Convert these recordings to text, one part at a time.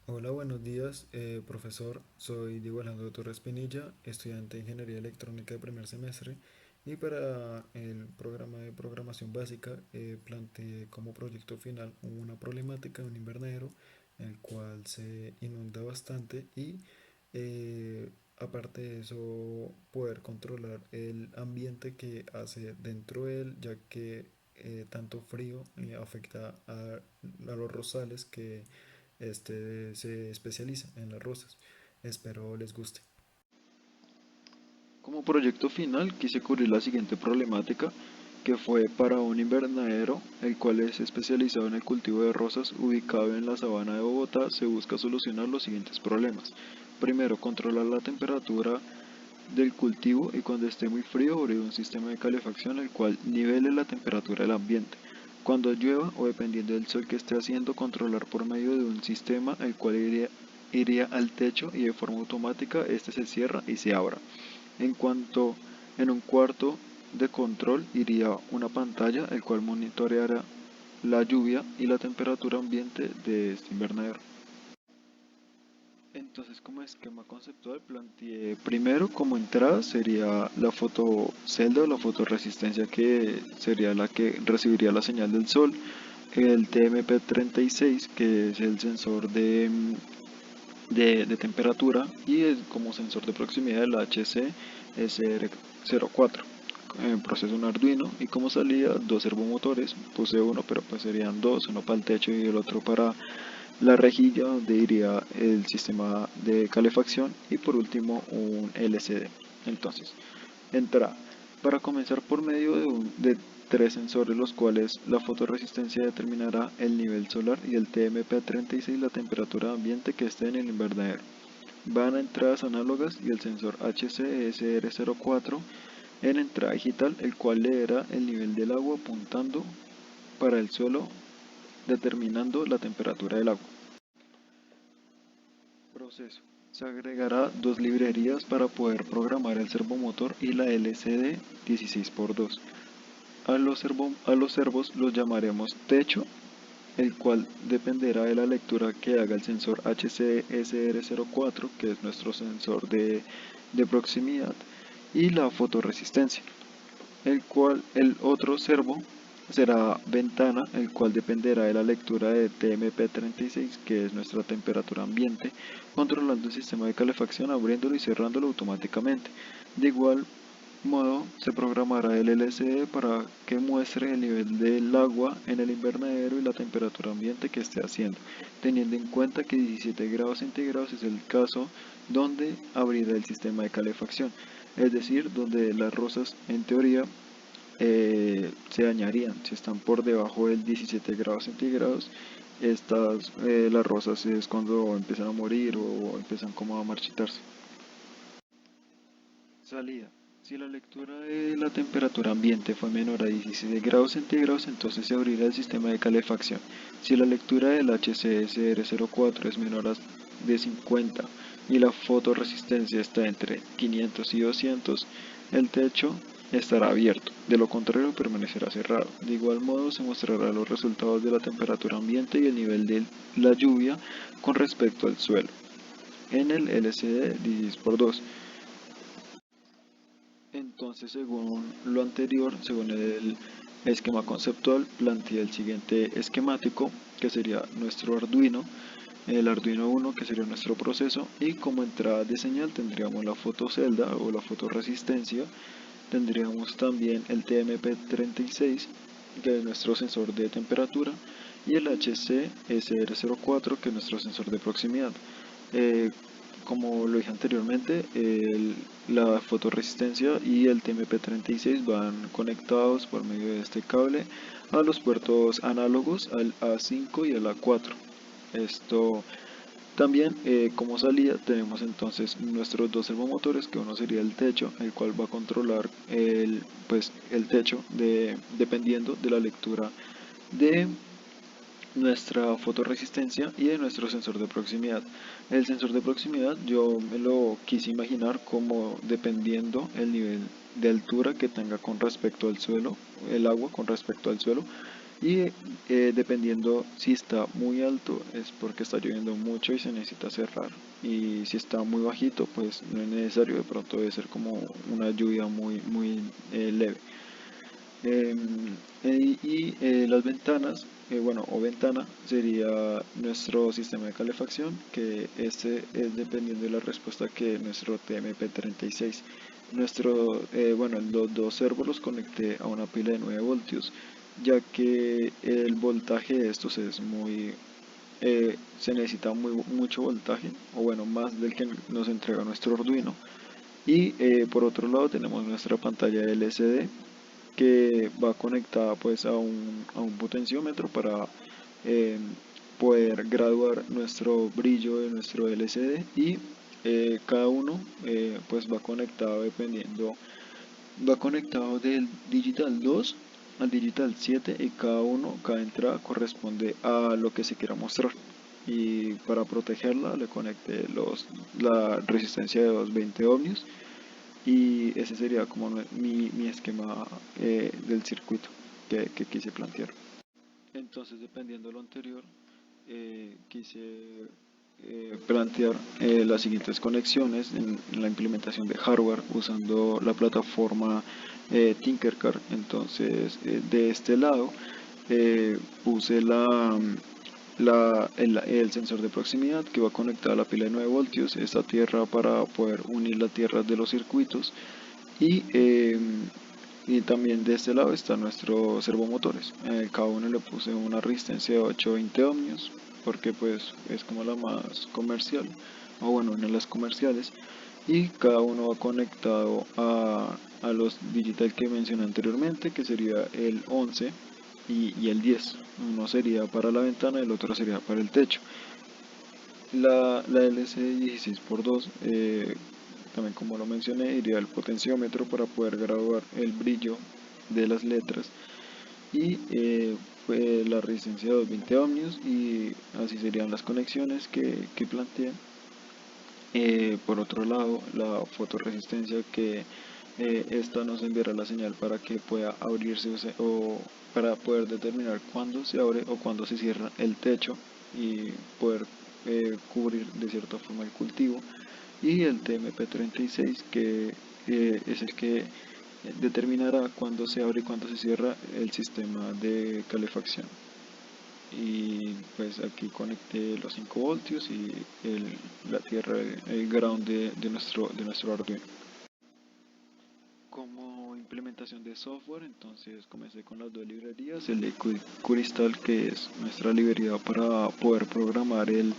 Hola, buenos días, profesor. Soy Diego Alejandro Torres Pinilla, estudiante de Ingeniería Electrónica de primer semestre. Y para el programa de programación básica planteé como proyecto final una problemática de un invernadero, el cual se inunda bastante y aparte de eso poder controlar el ambiente que hace dentro de él, ya que tanto frío afecta a los rosales que se especializa en las rosas. Espero les guste. Como proyecto final quise cubrir la siguiente problemática, que fue para un invernadero, el cual es especializado en el cultivo de rosas ubicado en la sabana de Bogotá. Se busca solucionar los siguientes problemas. Primero, controlar la temperatura del cultivo y cuando esté muy frío abrir un sistema de calefacción el cual nivele la temperatura del ambiente. Cuando llueva o dependiendo del sol que esté haciendo, controlar por medio de un sistema el cual iría al techo y de forma automática este se cierra y se abra. En cuanto en un cuarto de control iría una pantalla el cual monitoreará la lluvia y la temperatura ambiente de este invernadero. Entonces, como esquema conceptual, planteé primero como entrada sería la fotocelda o la fotoresistencia, que sería la que recibiría la señal del sol, el TMP36, que es el sensor de temperatura, y como sensor de proximidad el HC-SR04. Proceso un Arduino y como salida dos servomotores, puse uno pero pues serían dos, uno para el techo y el otro para la rejilla donde iría el sistema de calefacción y por último un LCD. Entonces, entrada. Para comenzar por medio de tres sensores, los cuales la fotoresistencia determinará el nivel solar y el TMP36 la temperatura ambiente que esté en el invernadero. Van a entradas análogas y el sensor HCSR04 en entrada digital, el cual leerá el nivel del agua apuntando para el suelo determinando la temperatura del agua. Proceso. Se agregará dos librerías para poder programar el servomotor y la LCD 16x2. A los servos los llamaremos techo, el cual dependerá de la lectura que haga el sensor HCSR04, que es nuestro sensor de proximidad, y la fotoresistencia, el cual el otro servo será ventana, el cual dependerá de la lectura de TMP36, que es nuestra temperatura ambiente, controlando el sistema de calefacción, abriéndolo y cerrándolo automáticamente. De igual modo, se programará el LCD para que muestre el nivel del agua en el invernadero y la temperatura ambiente que esté haciendo, teniendo en cuenta que 17 grados centígrados es el caso donde abrirá el sistema de calefacción, es decir, donde las rosas en teoría se dañarían si están por debajo del 17 grados centígrados. Las rosas es cuando empiezan a morir o empiezan como a marchitarse. Salida. Si la lectura de la temperatura ambiente fue menor a 17 grados centígrados, entonces se abrirá el sistema de calefacción. Si la lectura del HCSR04 es menor a de 50 y la fotoresistencia está entre 500 y 200, el techo estará abierto. De lo contrario, permanecerá cerrado. De igual modo, se mostrarán los resultados de la temperatura ambiente y el nivel de la lluvia con respecto al suelo en el LCD 16x2. Entonces, según lo anterior, según el esquema conceptual, planteé el siguiente esquemático, que sería nuestro Arduino, el Arduino 1, que sería nuestro proceso, y como entrada de señal tendríamos la fotocelda o la fotoresistencia, tendríamos también el TMP36, que es nuestro sensor de temperatura, y el HC-SR04, que es nuestro sensor de proximidad. Eh, Como lo dije anteriormente, la fotoresistencia y el TMP36 van conectados por medio de este cable a los puertos análogos, al A5 y al A4. Esto también, como salida tenemos entonces nuestros dos servomotores, que uno sería el techo, el cual va a controlar el techo dependiendo de la lectura de nuestra fotoresistencia y de nuestro sensor de proximidad. El sensor de proximidad yo me lo quise imaginar como dependiendo el nivel de altura que tenga con respecto al suelo, el agua con respecto al suelo. y dependiendo si está muy alto es porque está lloviendo mucho y se necesita cerrar, y si está muy bajito pues no es necesario, de pronto debe ser como una lluvia muy leve. Las ventanas, bueno, o ventana sería nuestro sistema de calefacción, que este es dependiendo de la respuesta que nuestro TMP36. Bueno, los dos servos los conecté a una pila de 9 voltios, ya que el voltaje de estos es se necesita mucho voltaje, o bueno, más del que nos entrega nuestro Arduino. Y por otro lado tenemos nuestra pantalla LCD, que va conectada pues a un potenciómetro para eh, poder graduar nuestro brillo de nuestro LCD, y cada uno pues va conectado del digital 2 al digital 7, y cada entrada corresponde a lo que se quiera mostrar. Y para protegerla le conecté la resistencia de 220 ohmios, y ese sería como mi esquema del circuito que quise plantear. Entonces, dependiendo de lo anterior, quise plantear las siguientes conexiones en la implementación de hardware usando la plataforma Tinkercad. Entonces, de este lado puse el sensor de proximidad, que va conectado a la pila de 9 voltios, esta tierra para poder unir las tierras de los circuitos, y, eh, y también de este lado están nuestros servomotores. Cada uno le puse una resistencia de 820 ohmios, porque pues es como la más comercial, o bueno, una de las comerciales, y cada uno va conectado a los digital que mencioné anteriormente, que sería el 11 y el 10. Uno sería para la ventana y el otro sería para el techo. La LCD 16x2, también como lo mencioné, iría al potenciómetro para poder graduar el brillo de las letras, y la resistencia de 220 ohmios, y así serían las conexiones que planteé. Por otro lado, la fotoresistencia, que esta nos enviará la señal para que pueda abrirse o para poder determinar cuándo se abre o cuándo se cierra el techo, y poder cubrir de cierta forma el cultivo. Y el TMP36, que es el que determinará cuándo se abre y cuándo se cierra el sistema de calefacción. Y pues aquí conecté los 5 voltios y la tierra, el ground de nuestro Arduino. Como implementación de software, entonces comencé con las dos librerías: el Liquid Crystal, que es nuestra librería para poder programar el,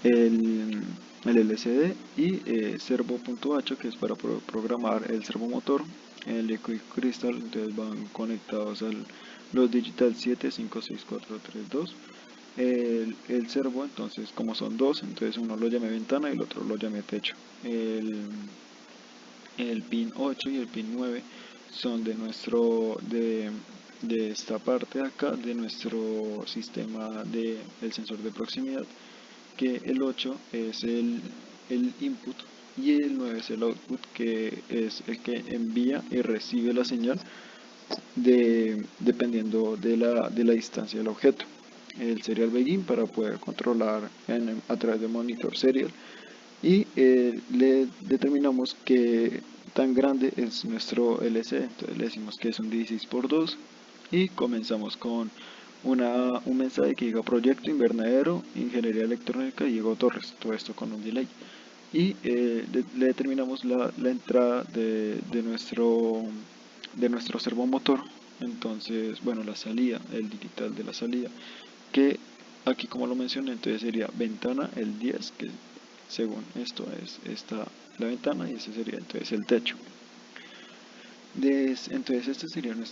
el LCD, y servo.h, que es para programar el servomotor. El Liquid Crystal, entonces van conectados los digital 7, 5, 6, 4, 3, 2. El servo, entonces como son dos, entonces uno lo llamé ventana y el otro lo llamé techo. El pin 8 y el pin 9 son de esta parte de acá de nuestro sistema del sensor de proximidad, que el 8 es el input y el 9 es el output, que es el que envía y recibe la señal dependiendo de la distancia del objeto. El serial begin para poder controlar a través de monitor serial, y le determinamos que tan grande es nuestro LC, entonces le decimos que es un 16x2, y comenzamos con un mensaje que diga proyecto invernadero, ingeniería electrónica Diego Torres, todo esto con un delay, y le determinamos la entrada de nuestro servomotor. Entonces, bueno, la salida, el digital de la salida, que aquí como lo mencioné, entonces sería ventana el 10, que según esto es la ventana, y ese sería entonces el techo. Entonces este sería mi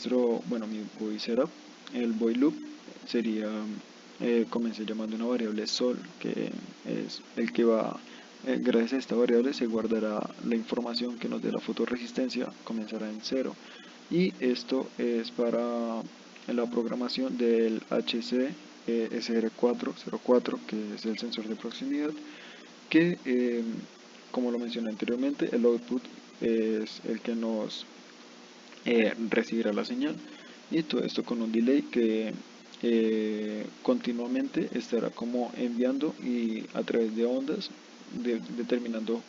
void setup. El void loop sería, comencé llamando una variable sol, que es el que va, gracias a esta variable se guardará la información que nos dé la fotoresistencia, comenzará en 0, y esto es para la programación del HC SR404, que es el sensor de proximidad, que como lo mencioné anteriormente, el output es el que nos recibirá la señal, y todo esto con un delay que continuamente estará como enviando y a través de ondas determinando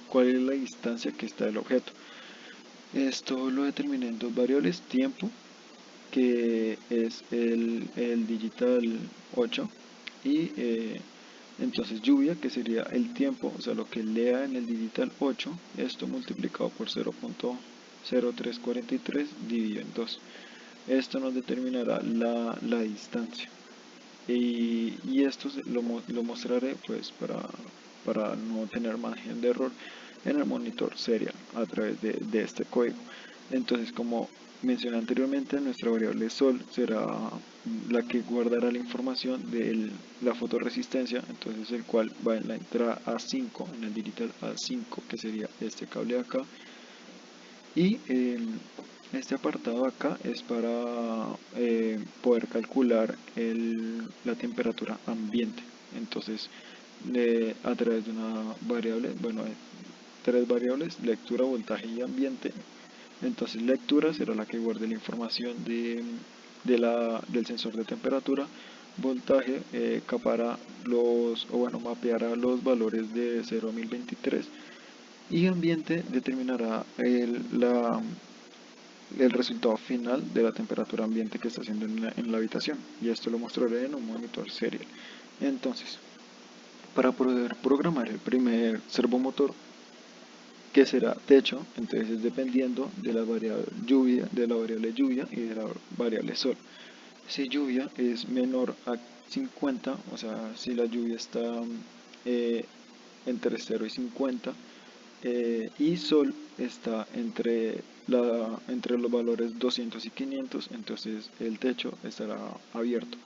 cuál es la distancia que está el objeto. Esto lo determiné en dos variables: tiempo, que es el digital 8, y entonces lluvia, que sería el tiempo, o sea, lo que lea en el digital 8, esto multiplicado por 0.0343 dividido en 2. Esto nos determinará la distancia. Y esto lo mostraré pues para no tener margen de error en el monitor serial a través de este código. Entonces, como mencioné anteriormente, nuestra variable sol será la que guardará la información de la fotoresistencia, entonces el cual va en la entrada A5, en el digital A5, que sería este cable de acá. Y este apartado acá es para poder calcular la temperatura ambiente. Entonces, a través de una variable, bueno, tres variables: lectura, voltaje y ambiente. Entonces, lectura será la que guarde la información del sensor de temperatura. Voltaje capará mapeará los valores de 0 a 1023, y ambiente determinará el resultado final de la temperatura ambiente que está haciendo en la habitación, y esto lo mostraré en un monitor serial. Entonces, para poder programar el primer servomotor, que será techo, entonces es dependiendo de la variable lluvia y de la variable sol. Si lluvia es menor a 50, o sea, si la lluvia está eh, entre 0 y 50, y sol está entre los valores 200 y 500, entonces el techo estará abierto.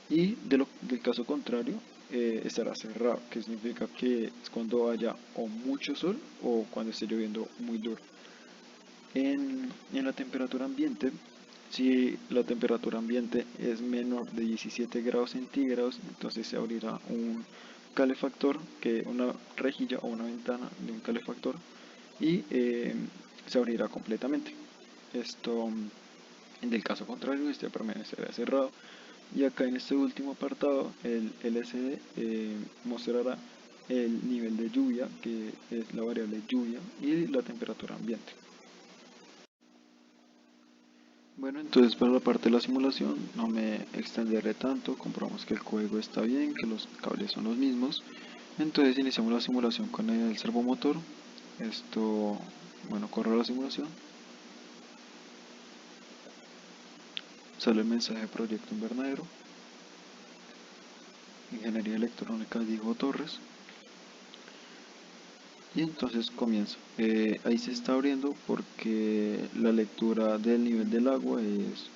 Y del caso contrario, estará cerrado, que significa que es cuando haya o mucho sol o cuando esté lloviendo muy duro. En la temperatura ambiente, si la temperatura ambiente es menor de 17 grados centígrados, entonces se abrirá un calefactor, una rejilla o una ventana de un calefactor, y se abrirá completamente. Esto, en el caso contrario, este permanecerá cerrado. Y acá en este último apartado, el LCD mostrará el nivel de lluvia, que es la variable lluvia, y la temperatura ambiente. Bueno, entonces para la parte de la simulación no me extenderé tanto. Comprobamos que el código está bien, que los cables son los mismos. Entonces iniciamos la simulación con el servomotor. Esto, bueno, corre la simulación. Sale el mensaje de proyecto invernadero. Ingeniería electrónica Diego Torres. Y entonces comienza. Ahí se está abriendo porque la lectura del nivel del agua es,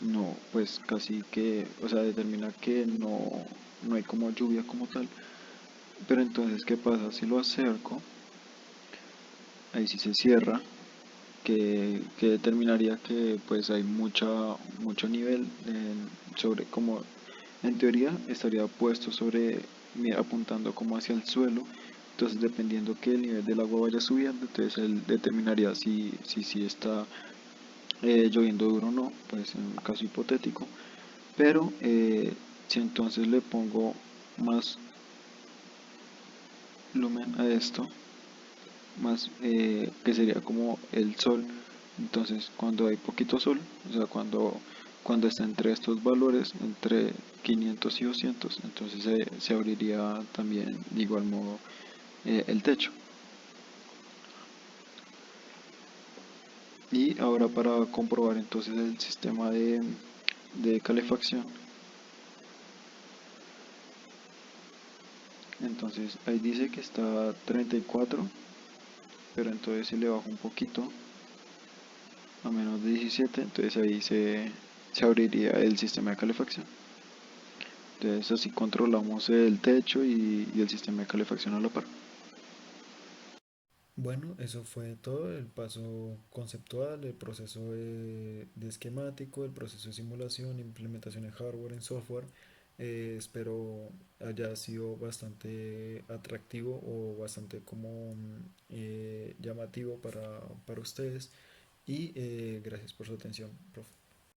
no, pues casi que, o sea, determina que no hay como lluvia como tal. Pero entonces, ¿qué pasa? Si lo acerco, ahí sí se cierra, que determinaría que pues hay mucho nivel sobre, como en teoría estaría puesto sobre, apuntando como hacia el suelo. Entonces, dependiendo que el nivel del agua vaya subiendo, entonces él determinaría si está lloviendo duro o no, pues en un caso hipotético. Pero si entonces le pongo más lumen a esto, más que sería como el sol, entonces cuando hay poquito sol, o sea, cuando está entre estos valores, entre 500 y 200, entonces se abriría también de igual modo el techo. Y ahora, para comprobar entonces el sistema de calefacción, entonces ahí dice que está a 34, pero entonces si le bajo un poquito a menos de 17, entonces ahí se abriría el sistema de calefacción. Entonces así controlamos el techo y el sistema de calefacción a la par. Bueno, eso fue todo, el paso conceptual, el proceso de esquemático, el proceso de simulación, implementación en hardware, en software. Espero haya sido bastante atractivo o bastante como llamativo para ustedes y gracias por su atención, profe.